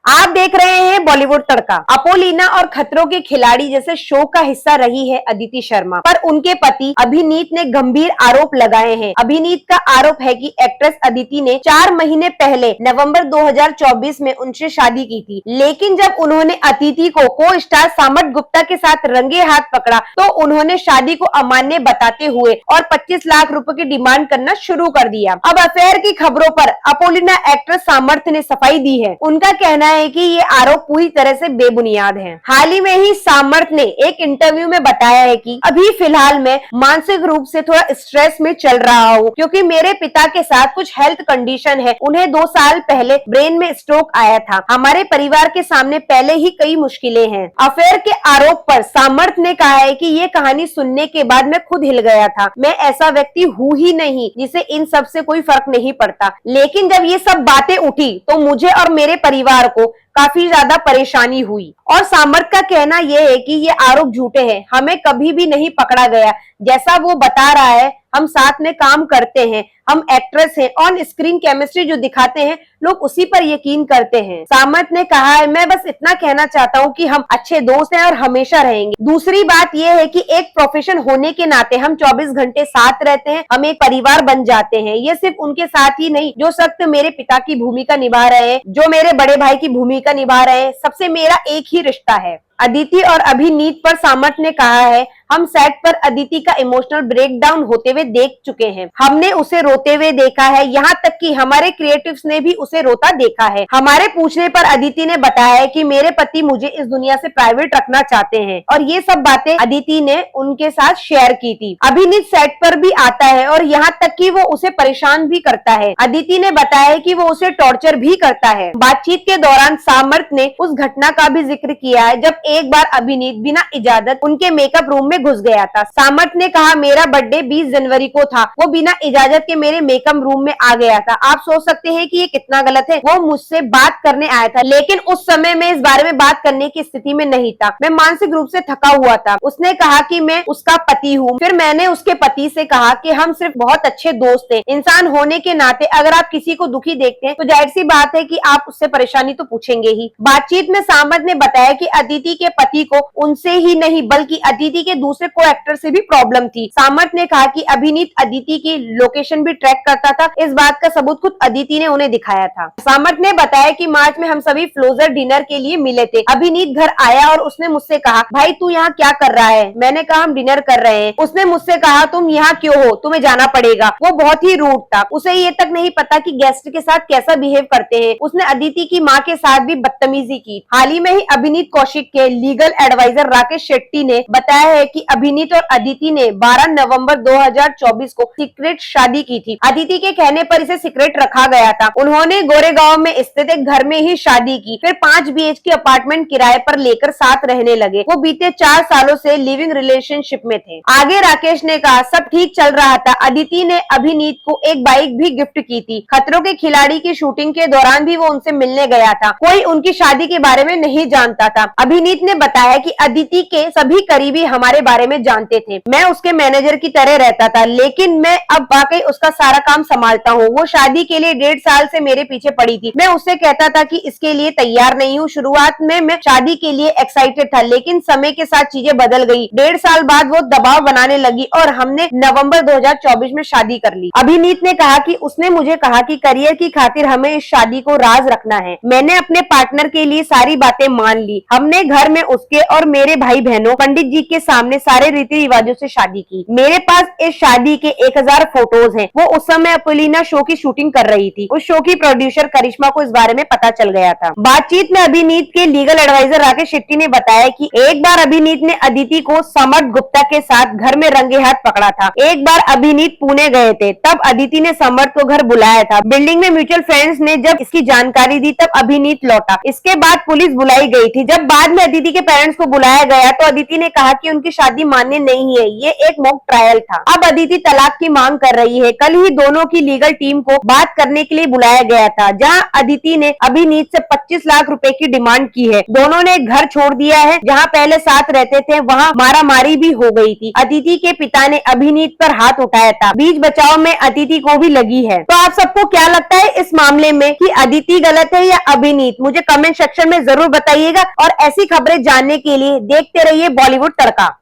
आप देख रहे हैं बॉलीवुड तड़का। अपोलिना और खतरों के खिलाड़ी जैसे शो का हिस्सा रही है अदिति शर्मा, पर उनके पति अभिनीत ने गंभीर आरोप लगाए हैं। अभिनीत का आरोप है कि एक्ट्रेस अदिति ने 4 महीने पहले नवंबर 2024 में उनसे शादी की थी, लेकिन जब उन्होंने अदिति को स्टार सामर्थ गुप्ता के साथ रंगे हाथ पकड़ा तो उन्होंने शादी को अमान्य बताते हुए और 25 लाख रुपए की डिमांड करना शुरू कर दिया। अब अफेयर की खबरों पर अपोलिना एक्ट्रेस सामर्थ ने सफाई दी है। उनका कहना है कि ये आरोप पूरी तरह से बेबुनियाद हैं। हाल ही में ही सामर्थ ने एक इंटरव्यू में बताया है कि अभी फिलहाल मैं मानसिक रूप से थोड़ा स्ट्रेस में चल रहा हूँ, क्योंकि मेरे पिता के साथ कुछ हेल्थ कंडीशन है। उन्हें 2 साल पहले ब्रेन में स्ट्रोक आया था। हमारे परिवार के सामने पहले ही कई मुश्किलें हैं। अफेयर के आरोप पर सामर्थ ने कहा है कि ये कहानी सुनने के बाद मैं खुद हिल गया था। मैं ऐसा व्यक्ति हूँ ही नहीं जिसे इन सब से कोई फर्क नहीं पड़ता, लेकिन जब ये सब बातें उठी तो मुझे और मेरे परिवार को काफी ज्यादा परेशानी हुई। और सामर्थ का कहना यह है कि ये आरोप झूठे हैं, हमें कभी भी नहीं पकड़ा गया। जैसा वो बता रहा है, हम साथ में काम करते हैं, हम एक्ट्रेस हैं, ऑन स्क्रीन केमिस्ट्री जो दिखाते हैं लोग उसी पर यकीन करते हैं। सामर्थ ने कहा है, मैं बस इतना कहना चाहता हूँ कि हम अच्छे दोस्त हैं और हमेशा रहेंगे। दूसरी बात यह है कि एक प्रोफेशन होने के नाते हम 24 घंटे साथ रहते हैं, हम एक परिवार बन जाते हैं। ये सिर्फ उनके साथ ही नहीं, जो सख्त मेरे पिता की भूमिका निभा रहे हैं, जो मेरे बड़े भाई की भूमिका निभा रहे हैं, सबसे मेरा एक ही रिश्ता है। अदिति और अभिनीत पर सामर्थ ने कहा है, हम सेट पर अदिति का इमोशनल ब्रेकडाउन होते हुए देख चुके हैं। हमने उसे रोते हुए देखा है, यहाँ तक कि हमारे क्रिएटिव्स ने भी उसे रोता देखा है। हमारे पूछने पर अदिति ने बताया है कि मेरे पति मुझे इस दुनिया से प्राइवेट रखना चाहते हैं, और ये सब बातें अदिति ने उनके साथ शेयर की थी। अभिनीत सेट पर भी आता है और यहाँ तक कि वो उसे परेशान भी करता है। अदिति ने बताया है कि वो उसे टॉर्चर भी करता है। बातचीत के दौरान सामर्थ ने उस घटना का भी जिक्र किया है जब एक बार अभिनीत बिना इजाजत उनके मेकअप रूम में घुस गया था। सामर्थ ने कहा, मेरा बर्थडे 20 जनवरी को था, वो बिना इजाजत के मेरे मेकअप रूम में आ गया था। आप सोच सकते हैं कि ये कितना गलत है। वो मुझसे बात करने आया था, लेकिन उस समय मैं इस बारे में बात करने की स्थिति में नहीं था। मैं मानसिक रूप से थका हुआ था। उसने कहा कि मैं उसका पति हूँ। फिर मैंने उसके पति से कहा कि हम सिर्फ बहुत अच्छे दोस्त हैं। इंसान होने के नाते अगर आप किसी को दुखी देखते हैं तो जाहिर सी बात है कि आप उससे परेशानी तो पूछेंगे ही। बातचीत में सामर्थ ने बताया कि अदिति के पति को उनसे ही नहीं बल्कि अदिति के दूसरे को एक्टर से भी प्रॉब्लम थी। सामर्थ ने कहा कि अभिनीत अदिति की लोकेशन भी ट्रैक करता था। इस बात का सबूत खुद अदिति ने उन्हें दिखाया था। सामर्थ ने बताया कि मार्च में हम सभी फ्लोजर डिनर के लिए मिले थे। अभिनीत घर आया और उसने मुझसे कहा, भाई तू यहाँ क्या कर रहा है? मैंने कहा, हम डिनर कर रहे हैं। उसने मुझसे कहा, तुम यहाँ क्यों हो? तुम्हें जाना पड़ेगा। वो बहुत ही रूड था। उसे ये तक नहीं पता कि गेस्ट के साथ कैसा बिहेव करते हैं। उसने अदिति की माँ के साथ भी बदतमीजी की। हाल ही में ही अभिनीत कौशिक के लीगल एडवाइजर राकेश शेट्टी ने बताया है कि अभिनीत और अदिति ने 12 नवंबर 2024 को सीक्रेट शादी की थी। अदिति के कहने पर इसे सीक्रेट रखा गया था। उन्होंने गोरेगांव में स्थित एक घर में ही शादी की। फिर 5 BHK अपार्टमेंट किराए पर लेकर साथ रहने लगे। वो बीते 4 सालों से लिविंग रिलेशनशिप में थे। आगे राकेश ने कहा, सब ठीक चल रहा था। अदिति ने अभिनीत को एक बाइक भी गिफ्ट की थी। खतरों के खिलाड़ी की शूटिंग के दौरान भी वो उनसे मिलने गया था। कोई उनकी शादी के बारे में नहीं जानता था। अभिनीत ने बताया कि अदिति के सभी करीबी हमारे बारे में जानते थे। मैं उसके मैनेजर की तरह रहता था, लेकिन मैं अब वाकई उसका सारा काम संभालता हूँ। वो शादी के लिए 1.5 साल से मेरे पीछे पड़ी थी। मैं उससे कहता था कि इसके लिए तैयार नहीं हूँ। शुरुआत में मैं शादी के लिए एक्साइटेड था, लेकिन समय के साथ चीजें बदल गई। 1.5 साल बाद वो दबाव बनाने लगी और हमने नवंबर 2024 में शादी कर ली। अभिनीत ने कहा कि उसने मुझे कहा कि करियर की खातिर हमें इस शादी को राज रखना है। मैंने अपने पार्टनर के लिए सारी बातें मान ली। हमने घर में उसके और मेरे भाई बहनों पंडित जी के सामने सारे रीति रिवाजों से शादी की। मेरे पास इस शादी के 1000 फोटोज हैं। वो उस समय अपोलिना शो की शूटिंग कर रही थी। उस शो की प्रोड्यूसर करिश्मा को इस बारे में पता चल गया था। बातचीत में अभिनीत के लीगल एडवाइजर राकेश शेट्टी ने बताया कि एक बार अभिनीत ने अदिति को सामर्थ गुप्ता के साथ घर में रंगे हाथ पकड़ा था। एक बार अभिनीत पुणे गए थे, तब अदिति ने सामर्थ को घर बुलाया था। बिल्डिंग में म्यूचुअल फ्रेंड्स ने जब इसकी जानकारी दी तब अभिनीत लौटा। इसके बाद पुलिस बुलाई गई थी। जब बाद में अदिति के पेरेंट्स को बुलाया गया तो अदिति ने कहा कि उनकी शादी मान्य नहीं है, ये एक मॉक ट्रायल था। अब अदिति तलाक की मांग कर रही है। कल ही दोनों की लीगल टीम को बात करने के लिए बुलाया गया था, जहां अदिति ने अभिनीत से 25 लाख रुपए की डिमांड की है। दोनों ने घर छोड़ दिया है, जहां पहले साथ रहते थे वहां मारामारी भी हो गई थी। अदिति के पिता ने अभिनीत पर हाथ उठाया था। बीच बचाव में अदिति को भी लगी है। तो आप सबको क्या लगता है इस मामले में कि अदिति गलत है या अभिनीत? मुझे कमेंट सेक्शन में जरूर बताइएगा और ऐसी खबरें जानने के लिए देखते रहिए बॉलीवुड तड़का।